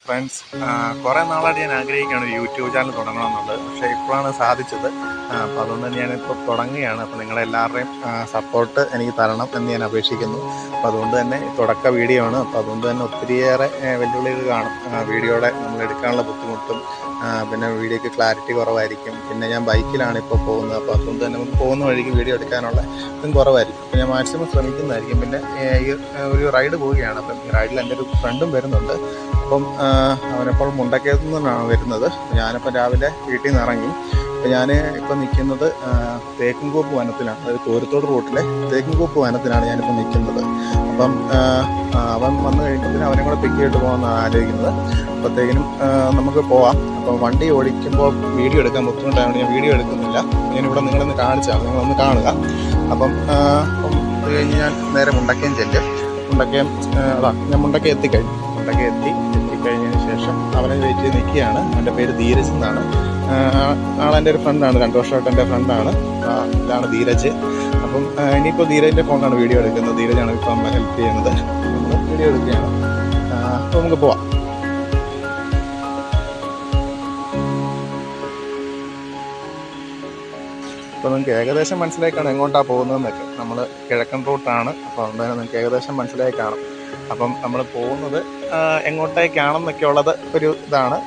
Friends, കുറേ നാളായിട്ട് ഞാൻ ആഗ്രഹിക്കുകയാണ് ഒരു യൂട്യൂബ് ചാനൽ തുടങ്ങണമെന്നുള്ളത്. പക്ഷേ ഇപ്പോഴാണ് സാധിച്ചത്. അപ്പോൾ അതുകൊണ്ട് തന്നെ ഞാനിപ്പോൾ തുടങ്ങുകയാണ്. അപ്പോൾ നിങ്ങളെല്ലാവരുടെയും സപ്പോർട്ട് എനിക്ക് തരണം എന്ന് ഞാൻ അപേക്ഷിക്കുന്നു. അപ്പോൾ അതുകൊണ്ട് തന്നെ തുടക്ക വീഡിയോ ആണ്. അപ്പോൾ അതുകൊണ്ട് തന്നെ ഒത്തിരിയേറെ വെല്ലുവിളികൾ കാണും. വീഡിയോയുടെ നമ്മൾ എടുക്കാനുള്ള ബുദ്ധിമുട്ടും, പിന്നെ വീഡിയോയ്ക്ക് ക്ലാരിറ്റി കുറവായിരിക്കും. പിന്നെ ഞാൻ ബൈക്കിലാണ് ഇപ്പോൾ പോകുന്നത്. അപ്പോൾ അതുകൊണ്ട് തന്നെ നമുക്ക് പോകുന്ന വഴിക്ക് വീഡിയോ എടുക്കാനുള്ള ഇതും കുറവായിരിക്കും. അപ്പോൾ ഞാൻ മാക്സിമം ശ്രമിക്കുന്നതായിരിക്കും. പിന്നെ ഈ ഒരു റൈഡ് പോവുകയാണ്. അപ്പം ഈ റൈഡിൽ എൻ്റെ ഒരു ഫ്രണ്ടും വരുന്നുണ്ട്. അപ്പം അവനെപ്പോൾ മുണ്ടക്കയത്തു നിന്നാണ് വരുന്നത്. ഞാനിപ്പോൾ രാവിലെ വീട്ടിൽ നിന്ന് ഇറങ്ങി. അപ്പോൾ ഞാൻ ഇപ്പോൾ നിൽക്കുന്നത് തേക്കുംകോപ്പ് വനത്തിലാണ്. അതായത് തോരത്തോട് റൂട്ടിലെ തേക്കുംകോപ്പ് വനത്തിലാണ് ഞാനിപ്പോൾ നിൽക്കുന്നത്. അപ്പം അവൻ വന്നു കഴിയുമ്പോൾ അവനെ കൂടെ പിക്ക് ചെയ്തിട്ട് പോകാമെന്നാണ് ആലോചിക്കുന്നത്. അപ്പോഴത്തേക്കിനും നമുക്ക് പോവാം. അപ്പോൾ വണ്ടി ഓടിക്കുമ്പോൾ വീഡിയോ എടുക്കാൻ ബുദ്ധിമുട്ടായതുകൊണ്ട് ഞാൻ വീഡിയോ എടുക്കുന്നില്ല. ഞാനിവിടെ നിങ്ങളൊന്ന് കാണിച്ചാണ്, നിങ്ങളൊന്ന് കാണുക. അപ്പം അത് കഴിഞ്ഞ് ഞാൻ നേരെ മുണ്ടക്കയം ചെല്ലും. മുണ്ടക്കയം ഞാൻ മുണ്ടക്കയം എത്തിക്കഴിഞ്ഞു. മുണ്ടക്കയം എത്തിക്കഴിഞ്ഞതിന് ശേഷം അവനെ വെയിറ്റ് ചെയ്ത് നിൽക്കുകയാണ്. എൻ്റെ പേര് ധീരജ് എന്നാണ്. ആളെൻ്റെ ഒരു ഫ്രണ്ടാണ്, 2 വർഷമായിട്ട് എൻ്റെ ഫ്രണ്ടാണ്. ഇതാണ് ധീരജ്. അപ്പം ഇനിയിപ്പോൾ ധീരജിൻ്റെ ഫോണിലാണ് വീഡിയോ എടുക്കുന്നത്. ധീരജാണ് ഇപ്പോൾ നമ്മളെ ഹെൽപ്പ് ചെയ്യുന്നത്. നമ്മൾ വീഡിയോ എടുക്കുകയാണ്. അപ്പോൾ നമുക്ക് പോവാം. അപ്പോൾ നിങ്ങൾക്ക് ഏകദേശം മനസ്സിലായി കാണും എങ്ങോട്ടാണ് പോകുന്നതെന്നൊക്കെ. നമ്മൾ കിഴക്കൻ റൂട്ടാണ്. അപ്പോൾ അതുകൊണ്ട് തന്നെ നിങ്ങൾക്ക് ഏകദേശം മനസ്സിലായി കാണും. അപ്പം നമ്മൾ പോകുന്നത് എങ്ങോട്ടേക്കാണെന്നൊക്കെ ഉള്ളത് ഒരു ഇതാണ്.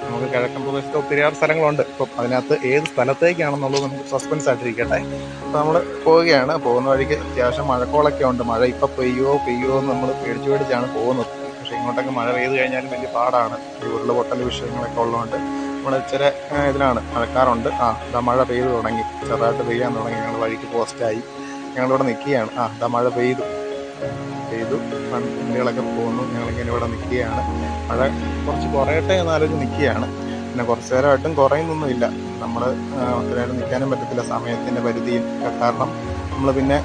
നമുക്ക് കിഴക്കൻ പ്രദേശത്ത് ഒത്തിരിയേറെ സ്ഥലങ്ങളുണ്ട്. അപ്പം അതിനകത്ത് ഏത് സ്ഥലത്തേക്കാണെന്നുള്ളത് നമുക്ക് സസ്പെൻസ് ആയിട്ടിരിക്കട്ടെ. അപ്പോൾ നമ്മൾ പോവുകയാണ്. പോകുന്ന വഴിക്ക് അത്യാവശ്യം മഴക്കോളൊക്കെ ഉണ്ട്. മഴ ഇപ്പോൾ പെയ്യുമോ എന്ന് നമ്മൾ പേടിച്ചാണ് പോകുന്നത്. പക്ഷേ ഇങ്ങോട്ടൊക്കെ മഴ പെയ്ത് കഴിഞ്ഞാലും വലിയ പാടാണ്. ഈ ഉരുളുപൊട്ടൽ വിഷയങ്ങളൊക്കെ ഉള്ളതുകൊണ്ട് നമ്മൾ ഇച്ചിരി ഇതിലാണ്, മഴക്കാറുണ്ട്. ഇതാ മഴ പെയ്തു തുടങ്ങി, ചെറുതായിട്ട് പെയ്യാൻ തുടങ്ങി. ഞങ്ങൾ വഴിക്ക് പോസ്റ്റായി ഞങ്ങളിവിടെ നിൽക്കുകയാണ്. ഇതാ മഴ പെയ്തു വണ്ടികളൊക്കെ പോകുന്നു. ഞങ്ങളിങ്ങനെ ഇവിടെ നിൽക്കുകയാണ്. മഴ കുറച്ച് കുറയട്ടെ എന്നാലോചിച്ച് നിൽക്കുകയാണ്. പിന്നെ കുറച്ച് നേരമായിട്ടും കുറയുന്നൊന്നുമില്ല. നമ്മൾ ഒത്തിരി നേരം നിൽക്കാനും പറ്റത്തില്ല, സമയത്തിൻ്റെ പരിധിയും കാരണം. നമ്മൾ പിന്നെ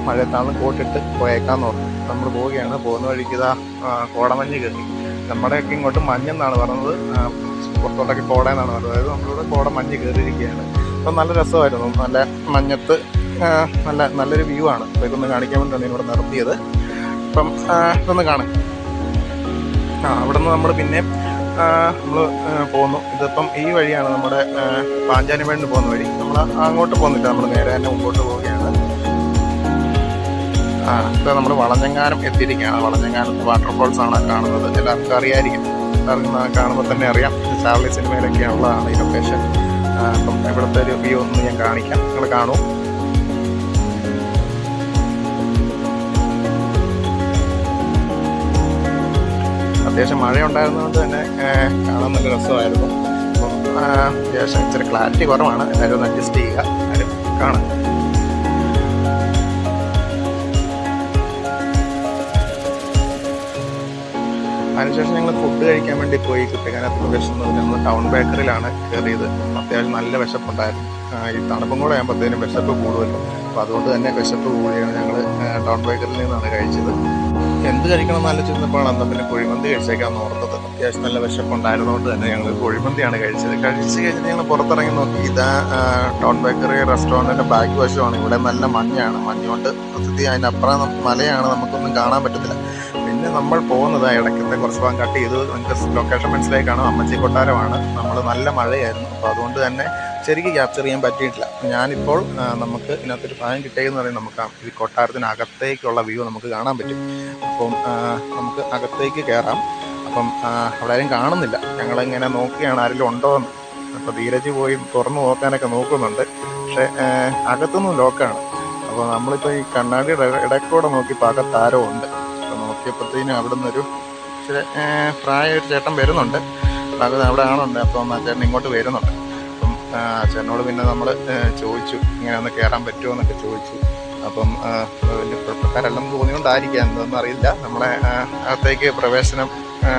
മഴയത്താണ് കോട്ടിട്ട് പോയേക്കാന്ന് പറഞ്ഞു. നമ്മൾ പോവുകയാണ്. പോകുന്ന വഴിക്ക് ഇതാ കോടമഞ്ഞ് കയറി. നമ്മുടെയൊക്കെ ഇങ്ങോട്ട് മഞ്ഞെന്നാണ് പറഞ്ഞത്, പുറത്തോട്ടൊക്കെ കോടയെന്നാണ് പറഞ്ഞത്. അതായത് നമ്മളിവിടെ കോടമഞ്ഞ് കയറിയിരിക്കുകയാണ്. അപ്പം നല്ല രസമായിരുന്നു. നല്ല മഞ്ഞത്ത് നല്ലൊരു വ്യൂ ആണ്. അപ്പോൾ ഇതൊന്ന് കാണിക്കാൻ വേണ്ടിയാണ് ഇവിടെ നിർത്തിയത്. അപ്പം ഇതൊന്ന് കാണാം. അവിടെ നിന്ന് നമ്മൾ പിന്നെ നമ്മൾ പോകുന്നു. ഇതിപ്പം ഈ വഴിയാണ് നമ്മുടെ പാഞ്ചാലിമേടിന് പോകുന്ന വഴി. നമ്മൾ അങ്ങോട്ട് പോകുന്നില്ല, നമ്മൾ നേരെ തന്നെ മുമ്പോട്ട് പോവുകയാണ്. ഇത് നമ്മൾ വളഞ്ഞെങ്ങാനം എത്തിയിരിക്കുകയാണ്. വളഞ്ഞെങ്ങാനത്ത് വാട്ടർഫോൾസ് ആണ് കാണുന്നത്. എല്ലാവർക്കും അറിയായിരിക്കും. കാണുമ്പോൾ തന്നെ അറിയാം. ചാർലി സിനിമയിലൊക്കെ ഉള്ളതാണ് ഈ ലൊക്കേഷൻ. അപ്പം ഇവിടുത്തെ ഒരു വ്യൂ ഒന്ന് ഞാൻ കാണിക്കാം, നിങ്ങൾ കാണൂ. അത്യാവശ്യം മഴയുണ്ടായിരുന്നതുകൊണ്ട് തന്നെ കാണാൻ നല്ല രസമായിരുന്നു. അപ്പം അത്യാവശ്യം ഇച്ചിരി ക്ലാരിറ്റി കുറവാണ്. എല്ലാവരും ഒന്ന് അഡ്ജസ്റ്റ് ചെയ്യുക. എല്ലാവരും കാണാം. അതിനുശേഷം ഞങ്ങൾ ഫുഡ് കഴിക്കാൻ വേണ്ടി പോയി. കുട്ടിക്കാനത്ത് പ്രദേശം എന്ന് പറഞ്ഞാൽ നമ്മൾ ടൗൺ ബേക്കറിയിലാണ് കയറിയത്. അത്യാവശ്യം നല്ല വിശപ്പുണ്ടായിരുന്നു. ഈ തണുപ്പും കൂടെ ആകുമ്പോഴത്തേനും വിശപ്പ് കൂടുമല്ലോ. അപ്പോൾ അതുകൊണ്ട് തന്നെ വിശപ്പ് കൂടിയാണ് ഞങ്ങൾ ടൗൺ ബേക്കറിയിൽ നിന്നാണ് കഴിച്ചത്. എന്ത് കഴിക്കണം എന്ന് ആലോചിച്ചപ്പോഴാണ് അന്ന് പിന്നെ കുഴിമന്തി കഴിച്ചേക്കാന്ന് ഓർത്തത്. അത്യാവശ്യം നല്ല വിശപ്പുണ്ടായിരുന്നതുകൊണ്ട് തന്നെ ഞങ്ങൾ കുഴിമന്തിയാണ് കഴിച്ചത്. കഴിച്ച് കഴിഞ്ഞിട്ട് ഞങ്ങൾ പുറത്തിറങ്ങി നോക്കി. ഇതാ ടൗൺ ബേക്കറി റെസ്റ്റോറൻറ്റിൻ്റെ ബാക്ക് വശമാണ്. ഇവിടെ നല്ല മഞ്ഞാണ്. മഞ്ഞുകൊണ്ട് സത്യത്തിൽ അതിനപ്പുറം മലയാണ്, നമുക്കൊന്നും കാണാൻ പറ്റത്തില്ല. പിന്നെ നമ്മൾ പോകുന്നത് ഇടയ്ക്കത്തെ കുറച്ച് ഭാഗം കട്ട് ചെയ്ത് നിങ്ങൾക്ക് ലൊക്കേഷൻ മനസ്സിലായി കാണും. അമ്മച്ചി കൊട്ടാരമാണ്. നമ്മൾ നല്ല മഴയായിരുന്നു. അപ്പോൾ അതുകൊണ്ട് തന്നെ ശരിക്കും ക്യാപ്ചർ ചെയ്യാൻ പറ്റിയിട്ടില്ല. ഞാനിപ്പോൾ നമുക്ക് ഇതിനകത്തൊരു ഭാഗം കിട്ടിയെന്ന് പറയുന്നത് നമുക്ക് ഈ കൊട്ടാരത്തിനകത്തേക്കുള്ള വ്യൂ നമുക്ക് കാണാൻ പറ്റും. അപ്പം നമുക്ക് അകത്തേക്ക് കയറാം. അപ്പം അവിടെ ആരും കാണുന്നില്ല. ഞങ്ങളിങ്ങനെ നോക്കുകയാണ് ആരെങ്കിലും ഉണ്ടോ എന്ന്. അപ്പോൾ ധീരജ് പോയി തുറന്നു നോക്കാനൊക്കെ നോക്കുന്നുണ്ട്. പക്ഷേ അകത്തൊന്നും ലോക്കാണ്. അപ്പോൾ നമ്മളിപ്പോൾ ഈ കണ്ണാടിയുടെ ഇടയ്ക്കൂടെ നോക്കിയപ്പോൾ അകത്താരോ ഉണ്ട്. അപ്പോൾ നോക്കിയപ്പോഴത്തേനും അവിടെ നിന്നൊരു ഇച്ചിരി പ്രായ ഒരു ചേട്ടൻ വരുന്നുണ്ട്. അവിടെ ആണുണ്ട്. അപ്പം ആ ചേട്ടൻ ഇങ്ങോട്ട് വരുന്നുണ്ട്. ചേട്ടനോട് പിന്നെ നമ്മൾ ചോദിച്ചു ഇങ്ങനെ ഒന്ന് കയറാൻ പറ്റുമോ എന്നൊക്കെ ചോദിച്ചു. അപ്പം വലിയ കുഴപ്പക്കാരല്ലെന്ന് തോന്നിയോണ്ടായിരിക്കാം, എന്താണെന്ന് അറിയില്ല. നമ്മളെ അകത്തേക്ക് പ്രവേശനം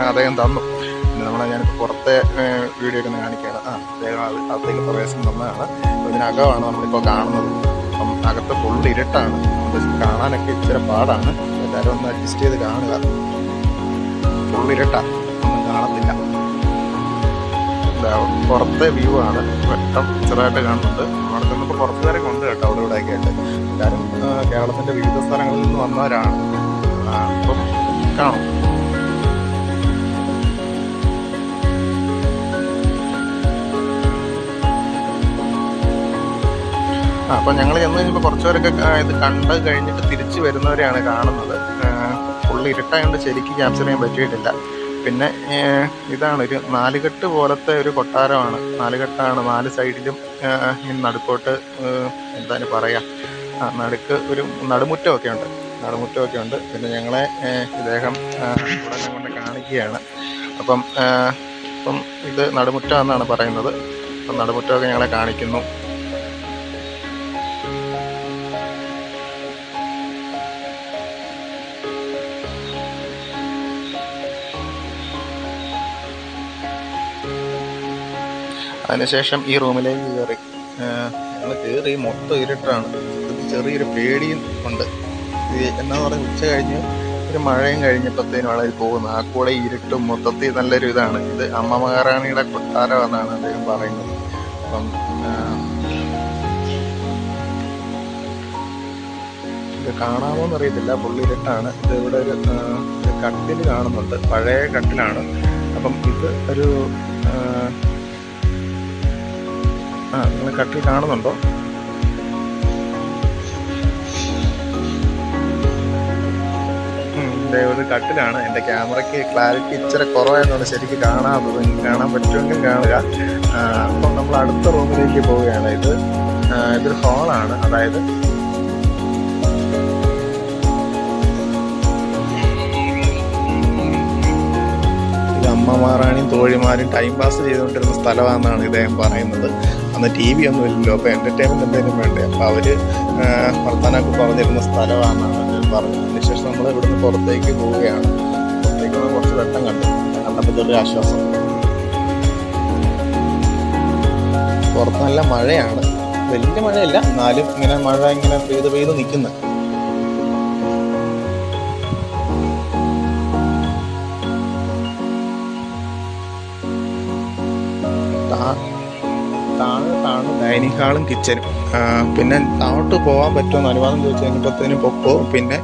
അദ്ദേഹം തന്നു. പിന്നെ ഞാനിപ്പോൾ പുറത്തെ വീഡിയോ ഒക്കെ കാണിക്കുകയാണ്. അദ്ദേഹം അകത്തേക്ക് പ്രവേശനം തന്നതാണ്. ഇതിനകമാണ് നമ്മളിപ്പോൾ കാണുന്നത്. അപ്പം അകത്ത് ഫുള്ള് ഇരുട്ടാണ്. കാണാനൊക്കെ ഇച്ചിരി പാടാണ്. എല്ലാവരും ഒന്ന് അഡ്ജസ്റ്റ് ചെയ്ത് കാണുക. ഫുള്ള് ഇരുട്ടാണ്, ഒന്നും കാണത്തില്ല. പുറത്തെ വ്യൂ ആണ്. വെട്ടം ചെറുതായിട്ട് കാണുന്നുണ്ട്. അവിടെ നിന്നിപ്പോൾ പുറത്ത് വരെ കൊണ്ട് കേട്ടോ. അവിടെ ഇവിടെയൊക്കെ ആയിട്ട് എല്ലാവരും കേരളത്തിൻ്റെ വിവിധ സ്ഥലങ്ങളിൽ നിന്ന് വന്നവരാണ്. അപ്പം കാണും. അപ്പോൾ ഞങ്ങൾ ചെന്ന് കഴിഞ്ഞപ്പോൾ കുറച്ച് പേരൊക്കെ ഇത് കണ്ട് കഴിഞ്ഞിട്ട് തിരിച്ച് വരുന്നവരെയാണ് കാണുന്നത്. ഫുള്ള് ഇരുട്ടായതുകൊണ്ട് ശരിക്ക് ക്യാപ്ചർ ചെയ്യാൻ പറ്റിയിട്ടില്ല. പിന്നെ ഇതാണ് ഒരു നാലുകെട്ട് പോലത്തെ ഒരു കൊട്ടാരമാണ്. നാലുകെട്ടാണ്, 4 സൈഡിലും ഈ നടുക്കോട്ട് എന്താണ് പറയുക, നടുക്ക് ഒരു നടുമുറ്റമൊക്കെ ഉണ്ട്. പിന്നെ ഞങ്ങളെ ഇദ്ദേഹം ഇവിടെ എല്ലാം കൊണ്ട് കാണിക്കുകയാണ്. അപ്പം ഇത് നടുമുറ്റം എന്നാണ് പറയുന്നത്. അപ്പം നടുമുറ്റമൊക്കെ ഞങ്ങളെ കാണിക്കുന്നു. അതിനുശേഷം ഈ റൂമിലേക്ക് കയറി. ഞങ്ങൾ കയറി മൊത്തം ഇരുട്ടാണ്. ചെറിയൊരു പേടിയും ഉണ്ട്. എന്നാന്ന് പറഞ്ഞാൽ ഉച്ച കഴിഞ്ഞ് ഒരു മഴയും കഴിഞ്ഞപ്പോഴത്തേനും വളരെ പോകുന്നു. ആ കൂടെ ഇരുട്ടും മൊത്തത്തിൽ നല്ലൊരു ഇതാണ്. ഇത് അമ്മ മഹാറാണിയുടെ കൊട്ടാരം എന്നാണ് അദ്ദേഹം പറയുന്നത്. അപ്പം ഇത് കാണാമോന്ന് അറിയത്തില്ല, പുള്ളിരുട്ടാണ്. ഇത് ഇവിടെ ഒരു കട്ടിൽ കാണുന്നുണ്ട്, പഴയ കട്ടിലാണ്. അപ്പം ഇത് ഒരു നിങ്ങൾ കട്ടിൽ കാണുന്നുണ്ടോ? ഒരു കട്ടിലാണ്. എൻ്റെ ക്യാമറയ്ക്ക് ക്ലാരിറ്റി ഇച്ചിരി കുറവായതുകൊണ്ട് ശരിക്കും കാണാത്തത്. കാണാൻ പറ്റുമെങ്കിൽ കാണുക. അപ്പം നമ്മൾ അടുത്ത റൂമിലേക്ക് പോവുകയാണ്. ഇതൊരു ഹാളാണ്. അതായത് ഇത് അമ്മമാരാണിയും തോഴിമാരും ടൈം പാസ് ചെയ്തുകൊണ്ടിരുന്ന സ്ഥലമാണെന്നാണ് ഇദ്ദേഹം പറയുന്നത്. അന്ന് TV ഒന്നും ഇല്ലല്ലോ, അപ്പോൾ എൻ്റർടൈൻമെൻറ്റ് എന്തെങ്കിലും വേണ്ടേ, അപ്പോൾ അവർ വർത്തമാനമൊക്കെ പറഞ്ഞിരുന്ന സ്ഥലമാണെന്നാണ് അദ്ദേഹം പറഞ്ഞത്. അതിനുശേഷം നമ്മൾ ഇവിടുന്ന് പുറത്തേക്ക് പോവുകയാണ്. പുറത്തേക്ക് കുറച്ച് വെട്ടം കണ്ടപ്പോൾ ചെറിയ ആശ്വാസം. പുറത്ത് നല്ല മഴയാണ്, വലിയ മഴയല്ല, എന്നാലും ഇങ്ങനെ മഴ ഇങ്ങനെ പെയ്ത് നിൽക്കുന്നു. താഴത്താണ് ഡൈനിങ് ഹാളും കിച്ചനും. പിന്നെ താഴോട്ട് പോകാൻ പറ്റുമെന്ന് അനുവാദം ചോദിച്ചു കഴിഞ്ഞപ്പോഴത്തേനും പൊക്കോ. പിന്നെ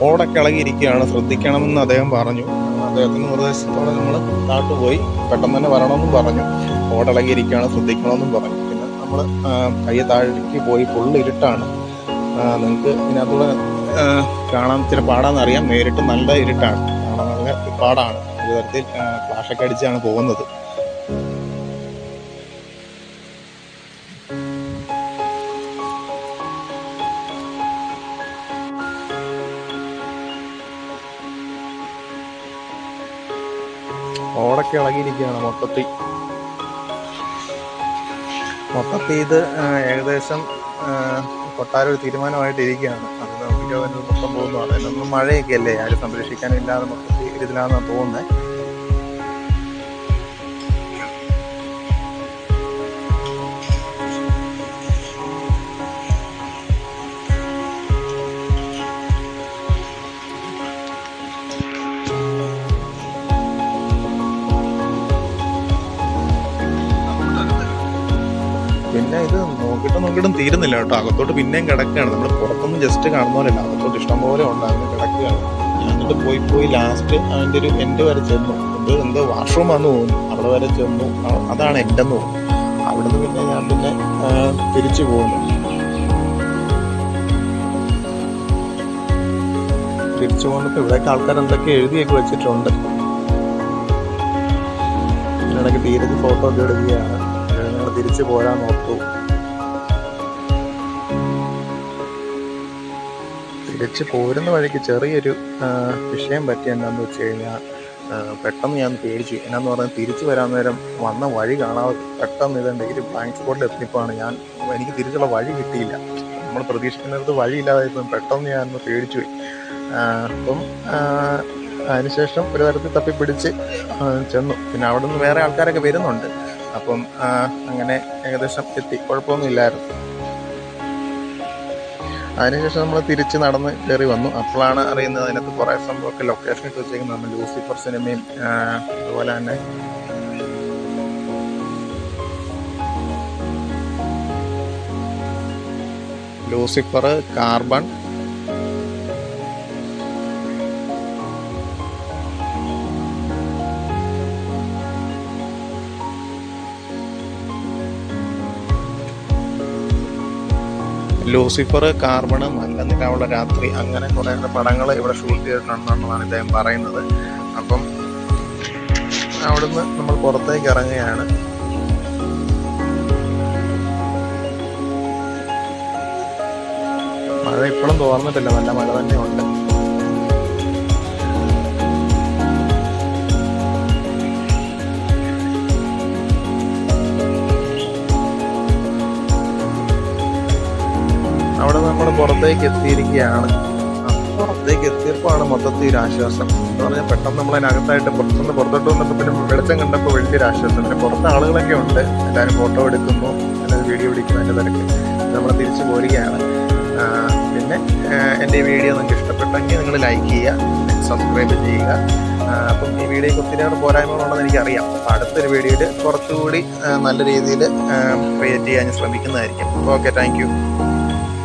ഓടൊക്കെ ഇളകിയിരിക്കുകയാണ്, ശ്രദ്ധിക്കണമെന്ന് അദ്ദേഹം പറഞ്ഞു. അദ്ദേഹത്തിൻ്റെ നിർദ്ദേശത്തോടെ നമ്മൾ താഴോട്ട് പോയി. പെട്ടെന്ന് തന്നെ വരണമെന്നും പറഞ്ഞു. ഓടിളകിയിരിക്കുകയാണ്, ശ്രദ്ധിക്കണമെന്നും പറഞ്ഞു. പിന്നെ നമ്മൾ കയ്യെ താഴേക്ക് പോയി. ഫുള്ള് ഇരുട്ടാണ്. നിങ്ങൾക്ക് ഇതിനകത്തൂടെ കാണാൻ ഇച്ചിരി പാടാന്നറിയാം. നേരിട്ട് നല്ല ഇരുട്ടാണ്, കാണാൻ നല്ല പാടാണ്. ഒരു തരത്തിൽ ഫ്ലാഷൊക്കെ അടിച്ചാണ് പോകുന്നത്. ഓടൊക്കെ ഇളകിയിരിക്കുകയാണ് മൊത്തത്തിൽ. ഇത് ഏകദേശം കൊട്ടാരം ഒരു തീരുമാനമായിട്ട് ഇരിക്കുകയാണ്. അത് നോക്കിയോ മൊത്തം പോകുന്നതാണ്. നമ്മൾ മഴയൊക്കെ അല്ലേ, ആരും സംരക്ഷിക്കാനില്ലാതെ മൊത്തത്തിൽ ഇതിലാണെന്നാണ് തോന്നുന്നത്. പിന്നെ ഇത് നോക്കിയിട്ടും തീരുന്നില്ല കേട്ടോ. അകത്തോട്ട് പിന്നെയും കിടക്കുകയാണ്. നമ്മൾ പുറത്തൊന്നും ജസ്റ്റ് കാണുന്ന പോലെയല്ല, അകത്തോട്ട് ഇഷ്ടംപോലെ ഉണ്ട്. അങ്ങനെ കിടക്കുകയാണ്. ഞാനിത് പോയി ലാസ്റ്റ് അതിൻ്റെ ഒരു എൻഡ് വരെ ചെന്നു. ഇത് എന്തോ വാഷ്റൂം ആണെന്ന് തോന്നുന്നു. അവിടെ വരെ ചെന്നു. അതാണ് എൻ്റെ എന്ന് തോന്നുന്നു. അവിടുന്ന് പിന്നെ ഞാൻ തിരിച്ചു പോകുന്നു. തിരിച്ചു പോകുന്നപ്പോൾ ഇവിടെയൊക്കെ ആൾക്കാർ എന്തൊക്കെ എഴുതിയൊക്കെ വെച്ചിട്ടുണ്ട്. ഇതിനിടയ്ക്ക് തീരത്ത് ഫോട്ടോ ഒക്കെ എടുക്കുകയാണ്. ഞങ്ങൾ തിരിച്ചു പോരാൻ നോക്കൂ. തിരിച്ച് പോരുന്ന വഴിക്ക് ചെറിയൊരു വിഷയം പറ്റി. എന്താണെന്ന് വെച്ച് കഴിഞ്ഞാൽ പെട്ടെന്ന് ഞാൻ പേടിച്ചു. എന്നാന്ന് പറഞ്ഞാൽ തിരിച്ചു വരാൻ നേരം വന്ന വഴി കാണാതെ പെട്ടെന്ന് ഇതുണ്ടെങ്കിൽ ബ്ലാങ്ക് സ്പോട്ടിൽ എത്തിയപ്പോഴാണ് എനിക്ക് തിരിച്ചുള്ള വഴി കിട്ടിയില്ല. നമ്മൾ പ്രതീക്ഷിക്കുന്നിടത്ത് വഴിയില്ലാതായപ്പോൾ പെട്ടെന്ന് ഞാൻ പേടിച്ചു പോയി. അപ്പം അതിനുശേഷം ഒരു തരത്തിൽ തപ്പിപ്പിടിച്ച് ചെന്നു. പിന്നെ അവിടെ നിന്ന് വേറെ ആൾക്കാരൊക്കെ വരുന്നുണ്ട്. അപ്പം അങ്ങനെ ഏകദേശം എത്തി, കുഴപ്പമൊന്നുമില്ലായിരുന്നു. അതിനുശേഷം നമ്മൾ തിരിച്ച് നടന്ന് കയറി വന്നു. അപ്പോഴാണ് അറിയുന്നത് അതിനകത്ത് കുറേ സംഭവമൊക്കെ ലൊക്കേഷൻ ഇട്ട് വെച്ചേക്കുന്നതാണ്. ലൂസിഫർ സിനിമയും അതുപോലെ തന്നെ ലൂസിഫർ, കാർബൺ, ലൂസിഫർ, കാർബൺ, നല്ല നിലാവുള്ള രാത്രി, അങ്ങനെ കുറേ പടങ്ങൾ ഇവിടെ ഷൂട്ട് ചെയ്തിട്ടുണ്ടെന്നാണ് ഇദ്ദേഹം പറയുന്നത്. അപ്പം അവിടുന്ന് നമ്മൾ പുറത്തേക്ക് ഇറങ്ങുകയാണ്. മഴ ഇപ്പോഴും തോർന്നിട്ടില്ല, നല്ല മഴ തന്നെ ഉണ്ട്. അവിടെ നമ്മൾ പുറത്തേക്ക് എത്തിയിരിക്കുകയാണ്. പുറത്തേക്ക് എത്തിയപ്പോഴാണ് മൊത്തത്തിൽ ഒരു ആശ്വാസം എന്ന് പറഞ്ഞാൽ, പെട്ടെന്ന് നമ്മളതിനകത്തായിട്ട് പുറത്തോട്ട് വന്നപ്പോൾ പിന്നെ വെളിച്ചം കണ്ടപ്പോൾ വലിയൊരു ആശ്വാസം. പിന്നെ പുറത്ത് ആളുകളൊക്കെ ഉണ്ട്, എല്ലാവരും ഫോട്ടോ എടുക്കുന്നു, എല്ലാവരും വീഡിയോ പിടിക്കുന്നു, അതിൻ്റെ തിരക്ക് നമ്മൾ തിരിച്ചു പോരുകയാണ്. പിന്നെ എൻ്റെ ഈ വീഡിയോ നിങ്ങൾക്ക് ഇഷ്ടപ്പെട്ടെങ്കിൽ നിങ്ങൾ ലൈക്ക് ചെയ്യുക, സബ്സ്ക്രൈബ് ചെയ്യുക. അപ്പം ഈ വീഡിയോയ്ക്ക് ഒത്തിരിയേറെ പോരായ്മകളുണ്ടെന്ന് എനിക്കറിയാം. അപ്പോൾ അടുത്തൊരു വീഡിയോയിൽ കുറച്ചുകൂടി നല്ല രീതിയിൽ ക്രിയേറ്റ് ചെയ്യാൻ ശ്രമിക്കുന്നതായിരിക്കും. Okay, thank you.